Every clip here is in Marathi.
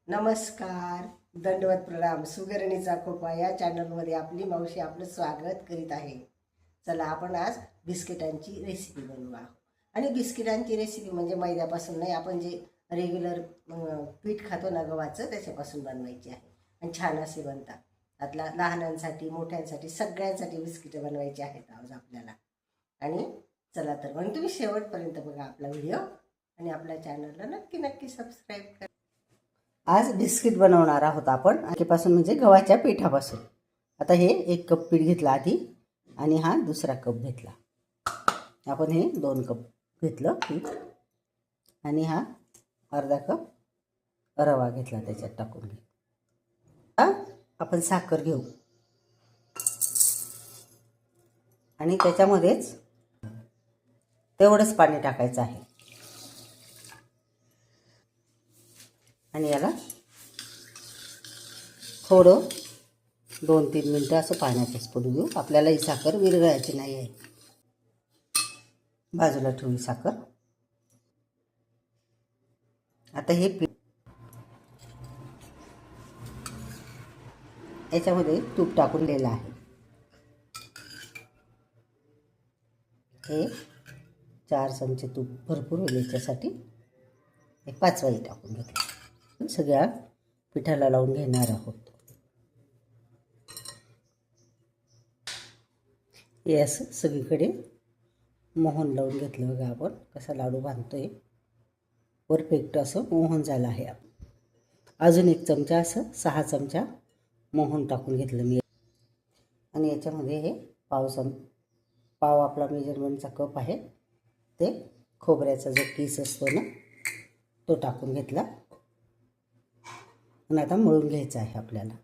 नमस्कार, दंडवत प्रणाम. सुगरणीचा खोपा या चॅनलमध्ये आपली मावशी आपलं स्वागत करीत आहे. चला आपण आज बिस्किटांची रेसिपी बनवू आहोत. आणि बिस्किटांची रेसिपी म्हणजे मैद्यापासून नाही, आपण जे रेग्युलर पीठ खातो ना गव्हाचं त्याच्यापासून बनवायची आहे आणि छान असे बनतात. त्यातला लहानांसाठी मोठ्यांसाठी सगळ्यांसाठी बिस्किटं बनवायची आहेत आज आपल्याला. आणि चला तर मग तुम्ही शेवटपर्यंत बघा आपला व्हिडिओ आणि आपल्या चॅनलला नक्की नक्की सबस्क्राईब करा. आज बिस्किट बनवणार आहोत आपण आधीपासून म्हणजे गव्हाच्या पिठापासून. आता हे 1 कप पीठ घेतलं आधी आणि हा दुसरा कप घेतला. आपण हे 2 कप घेतलं पीठ आणि हा अर्धा कप रवा घेतला त्याच्यात टाकून घे. आपण साखर घेऊ आणि त्याच्यामध्येच तेवढंच पाणी टाकायचं आहे आणि याला थोडं 2-3 मिनटं असं पाण्यातच पडू देऊ. आपल्याला ही साखर विरघळायची नाही आहे. बाजूला ठेवू साखर. आता हे पीठ याच्यामध्ये तूप टाकून दिलं आहे. हे 4 चमचे तूप भरपूर होईल याच्यासाठी. हे 5 वाटी टाकून घेतलं. सगळ्या पिठाला लावून घेणार आहोत. हे असं सगळीकडे मोहन लावून घेतलं. बघा आपण कसा लाडू बांधतोय. परफेक्ट असं मोहन झालं आहे. अजून 1 चमचा असं 6 चमचा मोहन टाकून घेतलं मी. आणि याच्यामध्ये हे पाव आपला मेजरमेंटचा कप आहे ते खोबऱ्याचा जो किस असतो ना तो टाकून घेतला. आणि आता मळून घ्यायचं आहे आपल्याला.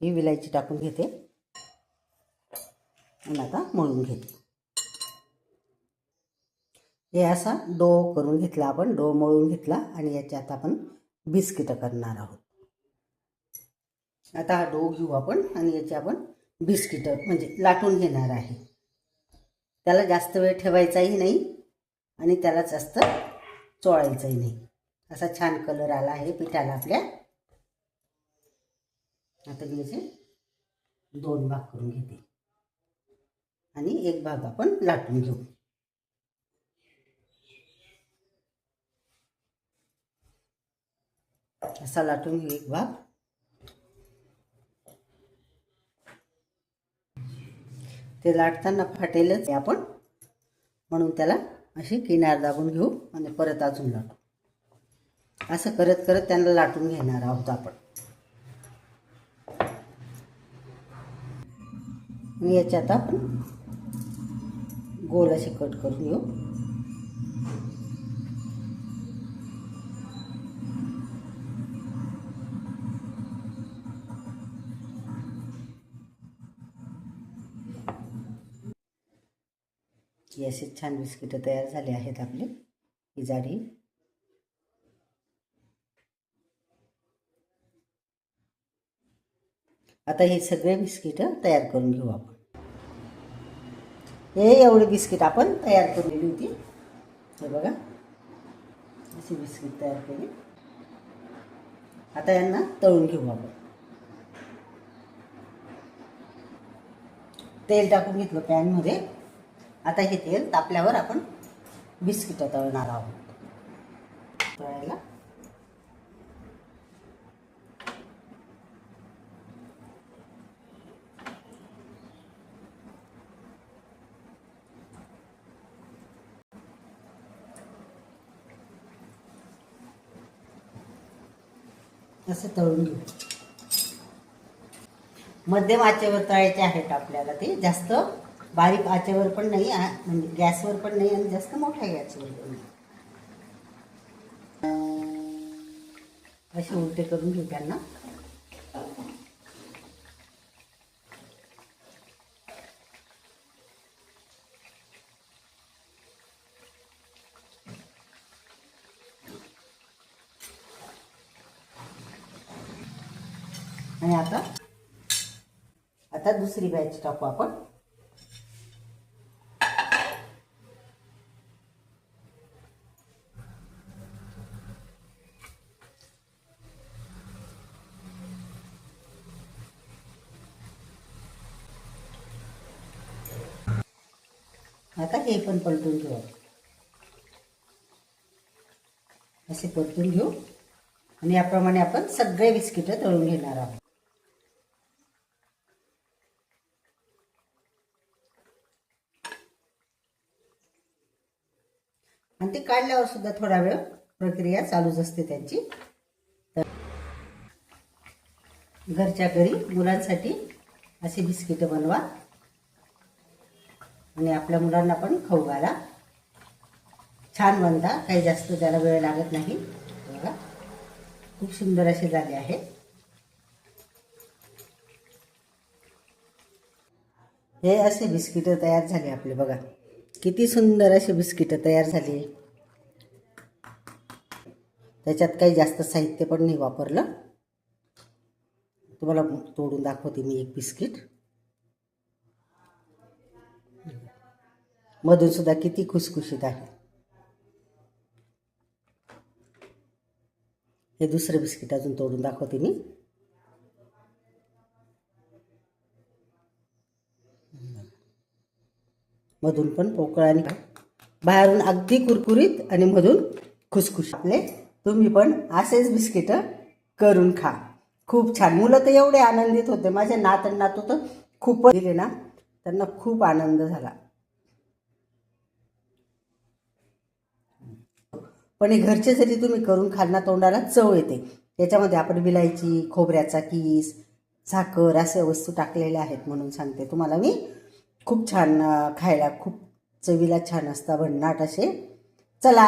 ही विलायची टाकून घेते आणि आता मळून घेते. हे असा डो करून घेतला आपण. डो मळून घेतला आणि याच्यात आपण बिस्किटं करणार आहोत. आता हा डो घेऊ आपण आणि याची आपण बिस्किटं म्हणजे लाटून घेणार आहे. त्याला जास्त वेळ ठेवायचाही नाही आणि त्याला जास्त चोळायचंही नाही. असा छान कलर आला आहे पिठाला आपल्या. आता मी याचे 2 भाग करून घेते आणि 1 भाग आपण लाटून घेऊ. असा लाटून घेऊ 1 भाग. ते लाटताना फाटेलच आपण, म्हणून त्याला अशी किनार दाबून घेऊ आणि परत अजून लाटू. असं करत करत त्यांना लाटून घेणार आहोत आपण. आणि याच्यात आपण गोल अशी कट करून घेऊ. ही अशी छान बिस्किटं तयार झाली आहेत आपली. ही जाडी. आता हे सगळे बिस्किटं तयार करून घेऊ आपण. हे एवढे बिस्किट आपण तयार केलेली होती. हे बघा अशी बिस्किट तयार केली. आता यांना तळून घेऊ आपण. तेल टाकून घेतलं पॅनमध्ये. आता हे तेल तापल्यावर आपण बिस्किटं तळणार आहोत. तळायला असं तळून घेऊ. मध्यम आचेवर तळायचे आहेत आपल्याला. ते जास्त बारीक आचेवर पण नाही, म्हणजे गॅसवर पण नाही आणि जास्त मोठ्या गॅसवर पण नाही. असे उलटे करून घेऊ त्यांना. आणि आता दुसरी बॅच टाकू आपण. आता हे पण पलटून घेऊ. असे परतून घेऊ आणि याप्रमाणे आपण सगळे बिस्किट तळून घेणार आहोत. आणि ते काढल्यावर सुद्धा थोडा वेळ प्रक्रिया चालूच असते त्यांची. तर घरच्या घरी मुलांसाठी असे बिस्किट बनवा आणि आपल्या मुलांना पण खाऊ घाला. छान बनता, काही जास्त त्याला वेळ लागत नाही. बघा खूप सुंदर असे झाले आहे. हे असे बिस्किट तयार झाले आपले. बघा किती सुंदर असे बिस्किट तयार झाले. त्याच्यात काही जास्त साहित्य पण नाही वापरलं. तुम्हाला तोडून दाखवते मी एक बिस्किट. मधून सुद्धा किती खुसखुशीत आहे. हे दुसरं बिस्किट अजून तोडून दाखवते मी. मधून पण पोकळ आणि बाहेरून अगदी कुरकुरीत आणि मधून खुसखुशीत. आपले तुम्ही पण असेच बिस्किट करून खा. खूप छान. मुलं तर एवढे आनंदित होते. माझे नात आणि नातू तर खूप दिले ना, त्यांना खूप आनंद झाला. पण हे घरचे जरी तुम्ही करून खाल ना, तोंडाला चव येते. त्याच्यामध्ये आपण विलायची, खोबऱ्याचा कीस, साखर अशा वस्तू टाकलेल्या आहेत म्हणून सांगते तुम्हाला मी. खूप छान खायला, खूप चवीला छान असतात भन्नाट असे. चला,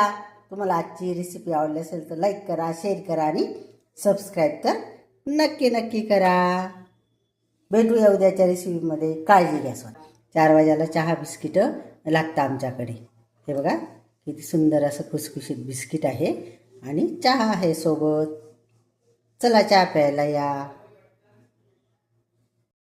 तुम्हाला आजची रेसिपी आवडली असेल तर लाईक करा, शेअर करा आणि सबस्क्राईब तर नक्की नक्की करा. भेटूया उद्याच्या रेसिपीमध्ये. काळजी घ्या स्वतः. 4 वाजायला चहा बिस्किट लागतं आमच्याकडे. हे बघा किती सुंदर असं खुसखुशीत बिस्किट आहे आणि चहा आहे सोबत. चला चहा प्यायला या.